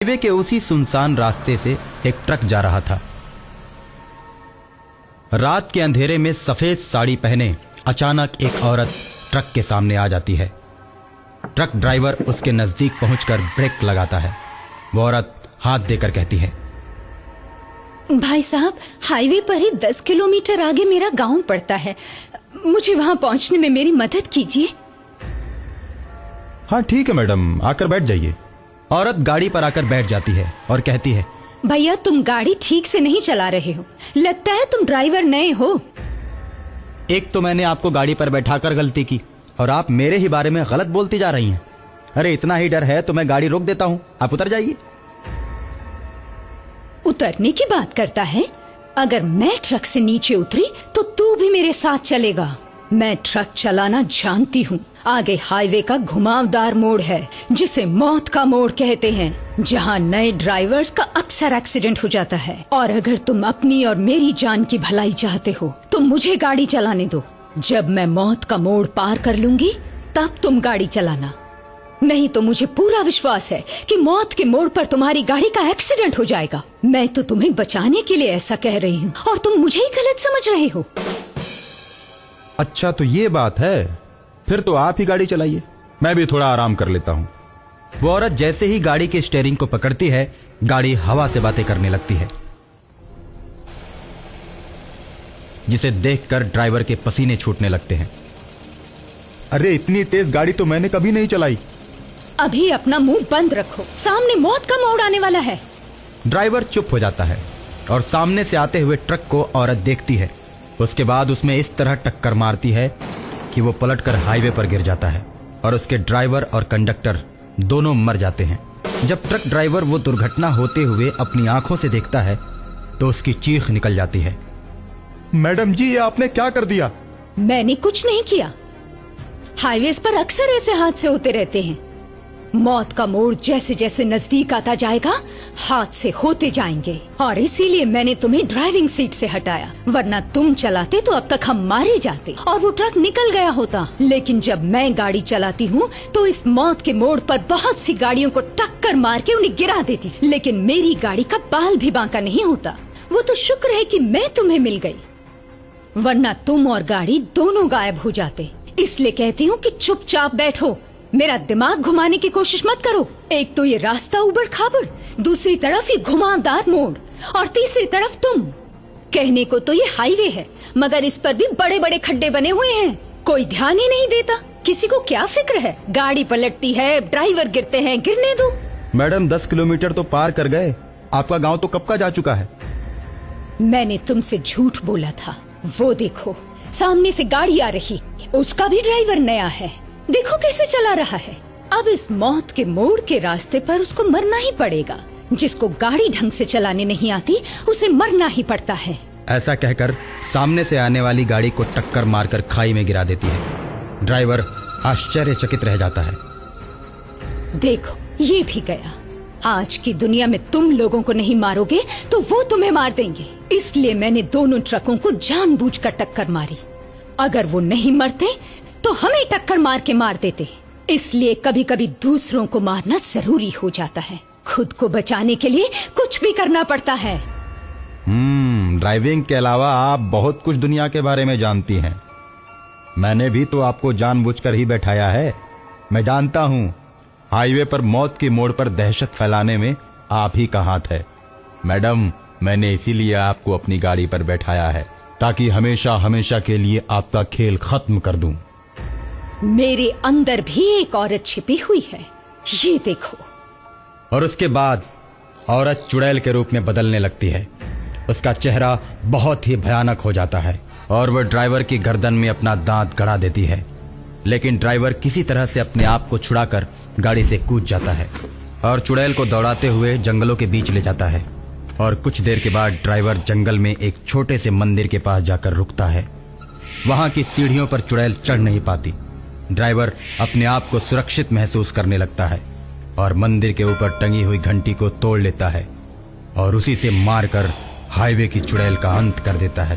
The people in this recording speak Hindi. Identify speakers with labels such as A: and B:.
A: हाईवे के उसी सुनसान रास्ते से एक ट्रक जा रहा था। रात के अंधेरे में सफेद साड़ी पहने अचानक एक औरत ट्रक के सामने आ जाती है। ट्रक ड्राइवर उसके नजदीक पहुंचकर ब्रेक लगाता है। वो औरत हाथ देकर कहती है,
B: भाई साहब, हाईवे पर ही 10 किलोमीटर आगे मेरा गांव पड़ता है, मुझे वहां पहुंचने में मेरी मदद कीजिए।
A: हाँ ठीक है मैडम, आकर बैठ जाइए। औरत गाड़ी पर आकर बैठ जाती है और कहती है,
B: भैया तुम गाड़ी ठीक से नहीं चला रहे हो, लगता है तुम ड्राइवर नए हो।
A: एक तो मैंने आपको गाड़ी पर बैठाकर गलती की और आप मेरे ही बारे में गलत बोलती जा रही हैं। अरे इतना ही डर है तो मैं गाड़ी रोक देता हूँ, आप उतर जाइए।
B: उतरने की बात करता है? अगर मैं ट्रक से नीचे उतरी तो तू भी मेरे साथ चलेगा। मैं ट्रक चलाना जानती हूँ। आगे हाईवे का घुमावदार मोड़ है जिसे मौत का मोड़ कहते हैं, जहाँ नए ड्राइवर्स का अक्सर एक्सीडेंट हो जाता है। और अगर तुम अपनी और मेरी जान की भलाई चाहते हो तो मुझे गाड़ी चलाने दो। जब मैं मौत का मोड़ पार कर लूंगी तब तुम गाड़ी चलाना, नहीं तो मुझे पूरा विश्वास है कि मौत के मोड़ पर तुम्हारी गाड़ी का एक्सीडेंट हो जाएगा। मैं तो तुम्हें बचाने के लिए ऐसा कह रही हूँ और तुम मुझे ही गलत समझ रहे हो।
A: अच्छा तो ये बात है, फिर तो आप ही गाड़ी चलाइए, मैं भी थोड़ा आराम कर लेता हूँ। वो औरत जैसे ही गाड़ी के स्टीयरिंग को पकड़ती है, गाड़ी हवा से बातें करने लगती है, जिसे देखकर ड्राइवर के पसीने छूटने लगते हैं। अरे इतनी तेज गाड़ी तो मैंने कभी नहीं चलाई।
B: अभी अपना मुंह बंद रखो, सामने मौत का मोड़ आने वाला है।
A: ड्राइवर चुप हो जाता है और सामने से आते हुए ट्रक को औरत देखती है। उसके बाद उसमें इस तरह टक्कर मारती है कि वो पलटकर हाईवे पर गिर जाता है और उसके ड्राइवर और कंडक्टर दोनों मर जाते हैं। जब ट्रक ड्राइवर वो दुर्घटना होते हुए अपनी आंखों से देखता है तो उसकी चीख निकल जाती है, मैडम जी ये आपने क्या कर दिया?
B: मैंने कुछ नहीं किया। हाईवेज पर अक्सर ऐसे हादसे होते रहते हैं। मौत का मोड़ जैसे जैसे नजदीक आता जाएगा हादसे होते जाएंगे, और इसीलिए मैंने तुम्हें ड्राइविंग सीट से हटाया, वरना तुम चलाते तो अब तक हम मारे जाते और वो ट्रक निकल गया होता। लेकिन जब मैं गाड़ी चलाती हूँ तो इस मौत के मोड़ पर बहुत सी गाड़ियों को टक्कर मार के उन्हें गिरा देती, लेकिन मेरी गाड़ी का बाल भी बांका नहीं होता। वो तो शुक्र है कि मैं तुम्हें मिल गई, वरना तुम और गाड़ी दोनों गायब हो जाते। इसलिए कहती हूँ कि चुपचाप बैठो, मेरा दिमाग घुमाने की कोशिश मत करो। एक तो ये रास्ता उबड़ खाबड़, दूसरी तरफ ये घुमावदार मोड़, और तीसरी तरफ तुम। कहने को तो ये हाईवे है, मगर इस पर भी बड़े बड़े खड्डे बने हुए हैं। कोई ध्यान ही नहीं देता। किसी को क्या फिक्र है? गाड़ी पलटती है, ड्राइवर गिरते हैं, गिरने दो।
A: मैडम 10 किलोमीटर तो पार कर गए, आपका गाँव तो कब का जा चुका है।
B: मैंने तुमसे झूठ बोला था। वो देखो सामने से गाड़ी आ रही, उसका भी ड्राइवर नया है, देखो कैसे चला रहा है। अब इस मौत के मोड़ के रास्ते पर उसको मरना ही पड़ेगा। जिसको गाड़ी ढंग से चलाने नहीं आती उसे मरना ही पड़ता है।
A: ऐसा कहकर सामने से आने वाली गाड़ी को टक्कर मारकर खाई में गिरा देती है। ड्राइवर आश्चर्यचकित रह जाता है।
B: देखो ये भी गया। आज की दुनिया में तुम लोगों को नहीं मारोगे तो वो तुम्हें मार देंगे। इसलिए मैंने दोनों ट्रकों को जानबूझकर टक्कर मारी। अगर वो नहीं मरते तो हमें टक्कर मार के मार देते। इसलिए कभी कभी दूसरों को मारना जरूरी हो जाता है। खुद को बचाने के लिए कुछ भी करना पड़ता है।
A: ड्राइविंग के अलावा आप बहुत कुछ दुनिया के बारे में जानती हैं। मैंने भी तो आपको जानबूझकर ही बैठाया है। मैं जानता हूँ हाईवे पर मौत के मोड़ पर दहशत फैलाने में आप ही का हाथ है। मैडम मैंने इसीलिए आपको अपनी गाड़ी पर बैठाया है ताकि हमेशा हमेशा के लिए आपका खेल खत्म कर दूं।
B: मेरे अंदर भी एक औरत छिपी हुई है, ये देखो।
A: और उसके बाद औरत चुड़ैल के रूप में बदलने लगती है। उसका चेहरा बहुत ही भयानक हो जाता है और वह ड्राइवर की गर्दन में अपना दांत गड़ा देती है। लेकिन ड्राइवर किसी तरह से अपने आप को छुड़ाकर गाड़ी से कूद जाता है और चुड़ैल को दौड़ाते हुए जंगलों के बीच ले जाता है। और कुछ देर के बाद ड्राइवर जंगल में एक छोटे से मंदिर के पास जाकर रुकता है। वहां की सीढ़ियों पर चुड़ैल चढ़ नहीं पाती। ड्राइवर अपने आप को सुरक्षित महसूस करने लगता है और मंदिर के ऊपर टंगी हुई घंटी को तोड़ लेता है और उसी से मारकर हाईवे की चुड़ैल का अंत कर देता है।